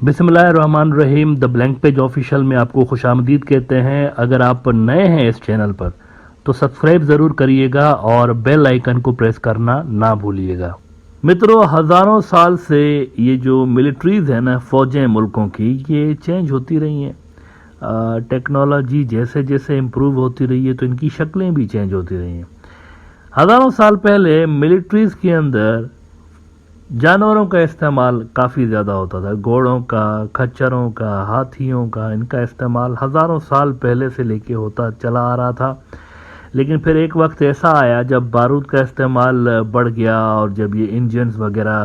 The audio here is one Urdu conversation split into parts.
بسم اللہ الرحمن الرحیم. دا بلینک پیج آفیشیل میں آپ کو خوش آمدید کہتے ہیں. اگر آپ نئے ہیں اس چینل پر تو سبسکرائب ضرور کریے گا اور بیل آئیکن کو پریس کرنا نہ بھولیے گا. متروں، ہزاروں سال سے یہ جو ملٹریز ہیں نا، فوجیں ملکوں کی، یہ چینج ہوتی رہی ہیں. ٹیکنالوجی جیسے جیسے امپروو ہوتی رہی ہے تو ان کی شکلیں بھی چینج ہوتی رہی ہیں. ہزاروں سال پہلے ملٹریز کے اندر جانوروں کا استعمال کافی زیادہ ہوتا تھا. گھوڑوں کا، کھچروں کا، ہاتھیوں کا، ان کا استعمال ہزاروں سال پہلے سے لے کے ہوتا چلا آ رہا تھا. لیکن پھر ایک وقت ایسا آیا جب بارود کا استعمال بڑھ گیا اور جب یہ انجنز وغیرہ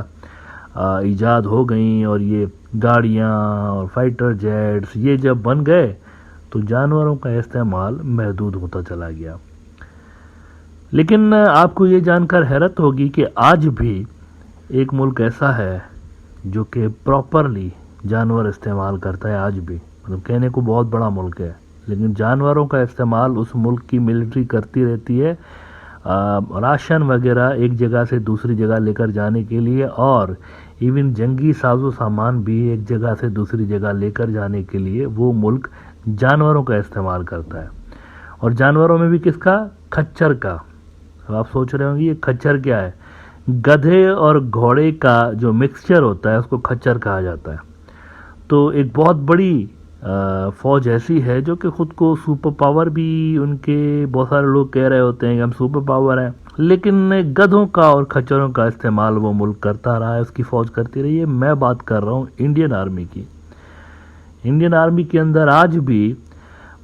ایجاد ہو گئیں اور یہ گاڑیاں اور فائٹر جیٹس یہ جب بن گئے تو جانوروں کا استعمال محدود ہوتا چلا گیا. لیکن آپ کو یہ جان کر حیرت ہوگی کہ آج بھی ایک ملک ایسا ہے جو کہ پراپرلی جانور استعمال کرتا ہے. آج بھی مطلب کہنے کو بہت بڑا ملک ہے، لیکن جانوروں کا استعمال اس ملک کی ملٹری کرتی رہتی ہے راشن وغیرہ ایک جگہ سے دوسری جگہ لے کر جانے کے لیے، اور ایون جنگی ساز و سامان بھی ایک جگہ سے دوسری جگہ لے کر جانے کے لیے وہ ملک جانوروں کا استعمال کرتا ہے. اور جانوروں میں بھی کس کا؟ کھچر کا. اب آپ سوچ رہے ہوں گے یہ کھچر کیا ہے؟ گدھے اور گھوڑے کا جو مکسچر ہوتا ہے اس کو کھچر کہا جاتا ہے. تو ایک بہت بڑی فوج ایسی ہے جو کہ خود کو سپر پاور بھی، ان کے بہت سارے لوگ کہہ رہے ہوتے ہیں کہ ہم سپر پاور ہیں، لیکن گدھوں کا اور کھچروں کا استعمال وہ ملک کرتا رہا ہے، اس کی فوج کرتی رہی ہے. میں بات کر رہا ہوں انڈین آرمی کی. انڈین آرمی کے اندر آج بھی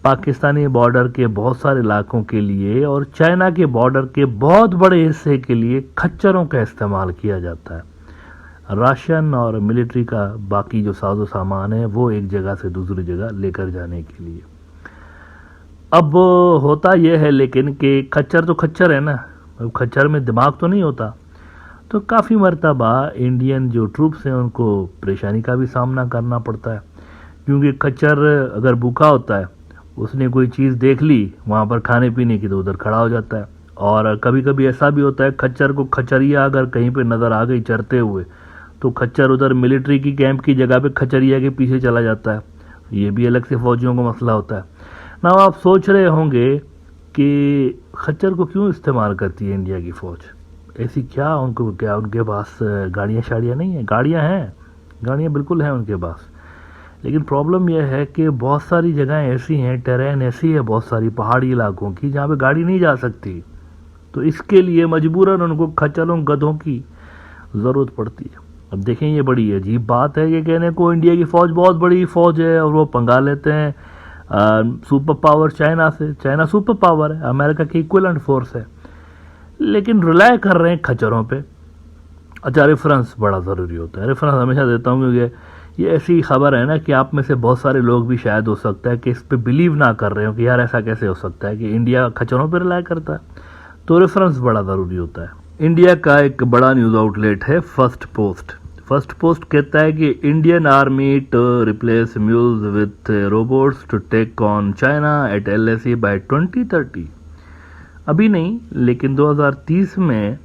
پاکستانی بارڈر کے بہت سارے علاقوں کے لیے اور چائنا کے بارڈر کے بہت بڑے حصے کے لیے کھچروں کا استعمال کیا جاتا ہے. راشن اور ملٹری کا باقی جو ساز و سامان ہے وہ ایک جگہ سے دوسری جگہ لے کر جانے کے لیے. اب ہوتا یہ ہے لیکن کہ کھچر تو کھچر ہے نا، کھچر میں دماغ تو نہیں ہوتا. تو کافی مرتبہ انڈین جو ٹروپس ہیں ان کو پریشانی کا بھی سامنا کرنا پڑتا ہے، کیونکہ کھچر اگر بھوکا ہوتا ہے، اس نے کوئی چیز دیکھ لی وہاں پر کھانے پینے کی تو ادھر کھڑا ہو جاتا ہے. اور کبھی کبھی ایسا بھی ہوتا ہے کھچر کو کھچریا اگر کہیں پہ نظر آ گئی چرتے ہوئے تو کھچر ادھر ملٹری کی کیمپ کی جگہ پہ کھچریا کے پیچھے چلا جاتا ہے. یہ بھی الگ سے فوجیوں کا مسئلہ ہوتا ہے نا. آپ سوچ رہے ہوں گے کہ کھچر کو کیوں استعمال کرتی ہے انڈیا کی فوج؟ ایسی کیا ان کے پاس گاڑیاں شاڑیاں نہیں ہیں؟ گاڑیاں ہیں، گاڑیاں بالکل ہیں ان کے پاس، لیکن پرابلم یہ ہے کہ بہت ساری جگہیں ایسی ہیں، ٹیرین ایسی ہے بہت ساری پہاڑی علاقوں کی جہاں پہ گاڑی نہیں جا سکتی. تو اس کے لیے مجبوراً ان کو کھچروں گدھوں کی ضرورت پڑتی ہے. اب دیکھیں یہ بڑی عجیب بات ہے کہ کہنے کو انڈیا کی فوج بہت بڑی فوج ہے اور وہ پنگا لیتے ہیں سپر پاور چائنا سے. چائنا سپر پاور ہے، امریکہ کی ایکویلنٹ فورس ہے، لیکن ریلائی کر رہے ہیں کھچروں پہ. اچھا، ریفرنس بڑا ضروری ہوتا ہے. ریفرنس ہمیشہ دیتا ہوں کیونکہ یہ ایسی خبر ہے نا کہ آپ میں سے بہت سارے لوگ بھی شاید ہو سکتا ہے کہ اس پہ بلیو نہ کر رہے ہوں کہ یار ایسا کیسے ہو سکتا ہے کہ انڈیا کھچروں پہ ریلائی کرتا ہے. تو ریفرنس بڑا ضروری ہوتا ہے. انڈیا کا ایک بڑا news outlet Firstpost پوسٹ. فرسٹ پوسٹ کہتا ہے کہ Indian army to replace mules with robots to take on China at LAC by 2030. ابھی نہیں لیکن 2030 میں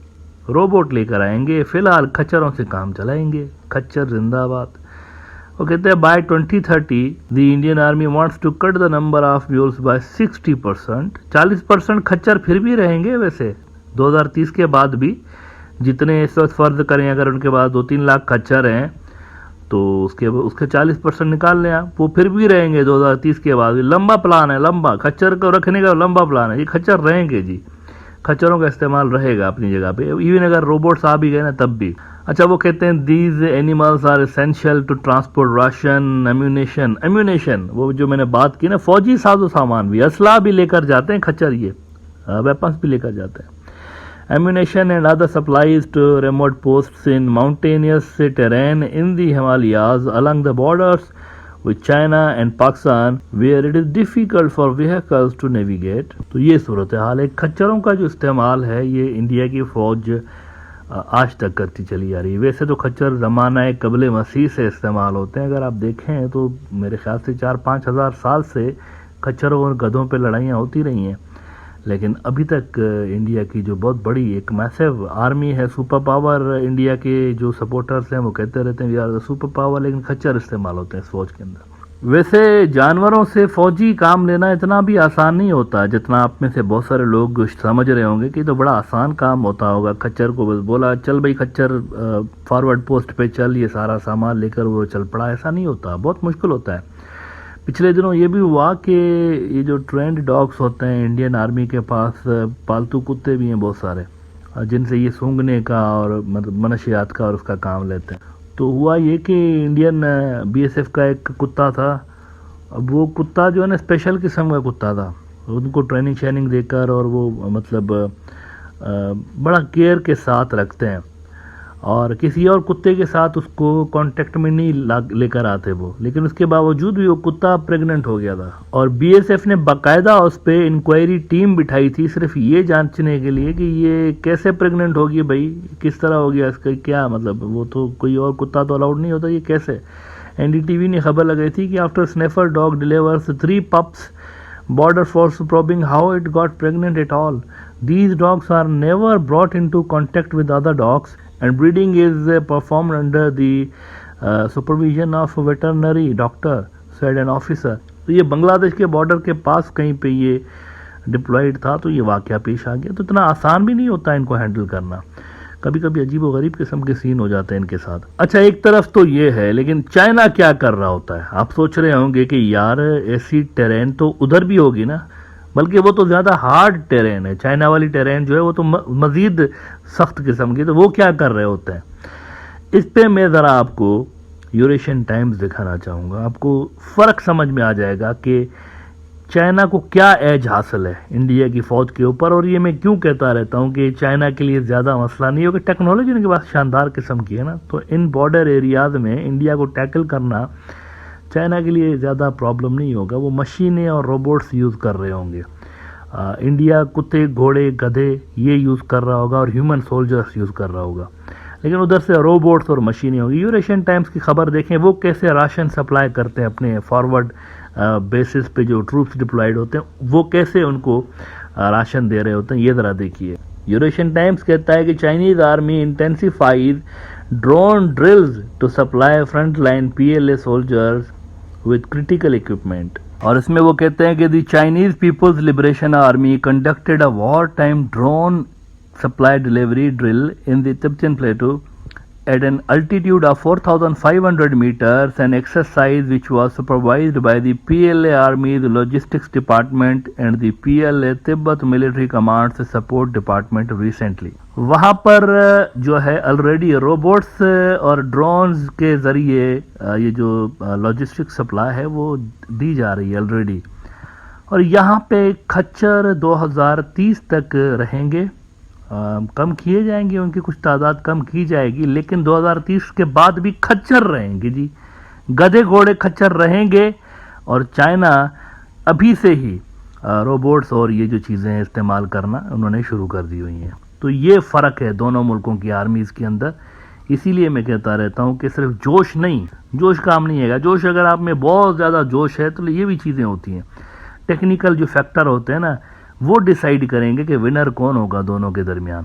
روبوٹ لے کر آئیں گے، فی الحال کھچروں سے کام چلائیں گے. کھچر زندہ باد. وہ کہتے ہیں by 2030 the Indian army wants to cut the number of mules by 60%. 40% کھچر پھر بھی رہیں گے. ویسے 2030 کے بعد بھی جتنے اس وقت فرض کریں اگر ان کے بعد 2-3 لاکھ کھچر ہیں تو اس کے 40% نکال لیں آپ، وہ پھر بھی رہیں گے 2030 کے بعد بھی. لمبا پلان ہے، لمبا کھچر کو رکھنے کا لمبا پلان ہے. یہ کھچر رہیں گے جی، کھچروں کا استعمال رہے گا اپنی جگہ پہ، ایون اگر روبوٹس آ بھی گئے نا تب بھی. اچھا، وہ کہتے ہیں these animals are essential to transport ration ammunition. وہ جو میں نے بات کی نا، فوجی ساز و سامان بھی، اسلحہ بھی لے کر جاتے ہیں کھچر، یہ ویپنس بھی لے کر جاتے ہیں. Ammunition and other supplies to remote posts in mountainous terrain in the Himalayas along the borders with China and Pakistan where it is difficult for vehicles to navigate. تو یہ صورتحال ہے. کھچروں کا جو استعمال ہے یہ انڈیا کی فوج آج تک کرتی چلی آ رہی ہے. ویسے تو کھچر زمانہ قبل مسیح سے استعمال ہوتے ہیں. اگر آپ دیکھیں تو میرے خیال سے 4-5 ہزار سال سے کھچروں اور گدھوں پہ لڑائیاں ہوتی رہی ہیں. لیکن ابھی تک انڈیا کی جو بہت بڑی ایک میسو آرمی ہے، سپر پاور، انڈیا کے جو سپورٹرز ہیں وہ کہتے رہتے ہیں we are the super power, لیکن خچر استعمال ہوتے ہیں اس فوج کے اندر۔ ویسے جانوروں سے فوجی کام لینا اتنا بھی آسان نہیں ہوتا جتنا آپ میں سے بہت سارے لوگ سمجھ رہے ہوں گے کہ تو بڑا آسان کام ہوتا ہوگا۔ خچر کو بس بولا چل بھائی خچر فارورڈ پوسٹ پہ چل، یہ سارا سامان لے کر وہ چل پڑا، ایسا نہیں ہوتا، بہت مشکل ہوتا ہے۔ پچھلے دنوں یہ بھی ہوا کہ یہ جو ٹرینڈ ڈاگس ہوتے ہیں انڈین آرمی کے پاس، پالتو کتے بھی ہیں بہت سارے جن سے یہ سونگھنے کا اور منشیات کا اور اس کا کام لیتے ہیں۔ تو ہوا یہ کہ انڈین بی ایس ایف کا ایک کتا تھا، اب وہ کتا جو ہے نا اسپیشل قسم کا کتا تھا، ان کو ٹریننگ شیننگ دے کر اور وہ مطلب بڑا کیئر کے ساتھ رکھتے ہیں، اور کسی اور کتے کے ساتھ اس کو کانٹیکٹ میں نہیں لے کر آتے وہ، لیکن اس کے باوجود بھی وہ کتا پریگننٹ ہو گیا تھا، اور بی ایس ایف نے باقاعدہ اس پہ انکوائری ٹیم بٹھائی تھی صرف یہ جانچنے کے لیے کہ یہ کیسے پریگننٹ ہوگی، بھائی کس طرح ہو گیا، اس کا کیا مطلب، وہ تو کوئی اور کتا تو الاؤڈ نہیں ہوتا، یہ کیسے۔ این ڈی ٹی وی نے خبر لگائی تھی کہ after sniffer dog delivers 3 pups border force probing how it got pregnant at all. These dogs are never brought into contact with other dogs and breeding is performed under the supervision of a veterinary doctor, said an officer. تو یہ بنگلہ دیش کے بارڈر کے پاس کہیں پہ یہ ڈپلائڈ تھا، تو یہ واقعہ پیش آ گیا۔ تو اتنا آسان بھی نہیں ہوتا ان کو ہینڈل کرنا، کبھی کبھی عجیب و غریب قسم کے سین ہو جاتے ہیں ان کے ساتھ۔ اچھا ایک طرف تو یہ ہے، لیکن چائنا کیا کر رہا ہوتا ہے؟ آپ سوچ رہے ہوں گے کہ یار ایسی ٹیرین تو ادھر بھی ہوگی نا، بلکہ وہ تو زیادہ ہارڈ ٹیرین ہے، چائنا والی ٹیرین جو ہے وہ تو مزید سخت قسم کی، تو وہ کیا کر رہے ہوتے ہیں؟ اس پہ میں ذرا آپ کو یوریشین ٹائمز دکھانا چاہوں گا، آپ کو فرق سمجھ میں آ جائے گا کہ چائنا کو کیا ایج حاصل ہے انڈیا کی فوج کے اوپر۔ اور یہ میں کیوں کہتا رہتا ہوں کہ چائنا کے لیے زیادہ مسئلہ نہیں ہوگا، ٹیکنالوجی ان کے پاس شاندار قسم کی ہے نا، تو ان بارڈر ایریاز میں انڈیا کو ٹیکل کرنا چائنا کے لیے زیادہ پرابلم نہیں ہوگا، وہ مشینیں اور روبوٹس یوز کر رہے ہوں گے۔ انڈیا کتے، گھوڑے، گدھے یہ یوز کر رہا ہوگا اور ہیومن سولجرس یوز کر رہا ہوگا، لیکن ادھر سے روبوٹس اور مشینیں ہوگی۔ یوریشین ٹائمز کی خبر دیکھیں، وہ کیسے راشن سپلائی کرتے ہیں اپنے فارورڈ بیسز پہ جو ٹروپس ڈپلائیڈ ہوتے ہیں، وہ کیسے ان کو راشن دے رہے ہوتے ہیں، یہ ذرا دیکھیے۔ یوریشین ٹائمز کہتا ہے کہ Chinese army intensifies drone drills to supply front line P L A soldiers with critical equipment, اور اس میں وہ کہتے ہیں کہ the Chinese People's Liberation Army conducted a war time drone supply delivery drill in the Tibetan plateau at an altitude of 4,500 meters, an exercise which was supervised by the PLA Army's Logistics Department and the PLA Tibet Military Command's Support Department recently. وہاں پر جو ہے آلریڈی روبوٹس اور ڈرونز کے ذریعے یہ جو لاجسٹک سپلائی ہے وہ دی جا رہی ہے آلریڈی، اور یہاں پہ کھچر 2030 تک رہیں گے، کم کیے جائیں گے، ان کی کچھ تعداد کم کی جائے گی، لیکن 2030 کے بعد بھی کھچر رہیں گے جی، گدھے گھوڑے کھچر رہیں گے، اور چائنا ابھی سے ہی روبوٹس اور یہ جو چیزیں استعمال کرنا انہوں نے شروع کر دی ہوئی ہیں۔ تو یہ فرق ہے دونوں ملکوں کی آرمیز کے اندر، اسی لیے میں کہتا رہتا ہوں کہ صرف جوش نہیں، جوش کام نہیں ہے گا، جوش اگر آپ میں بہت زیادہ جوش ہے تو یہ بھی چیزیں ہوتی ہیں، ٹیکنیکل جو فیکٹر ہوتے ہیں نا وہ ڈیسائیڈ کریں گے کہ ونر کون ہوگا دونوں کے درمیان۔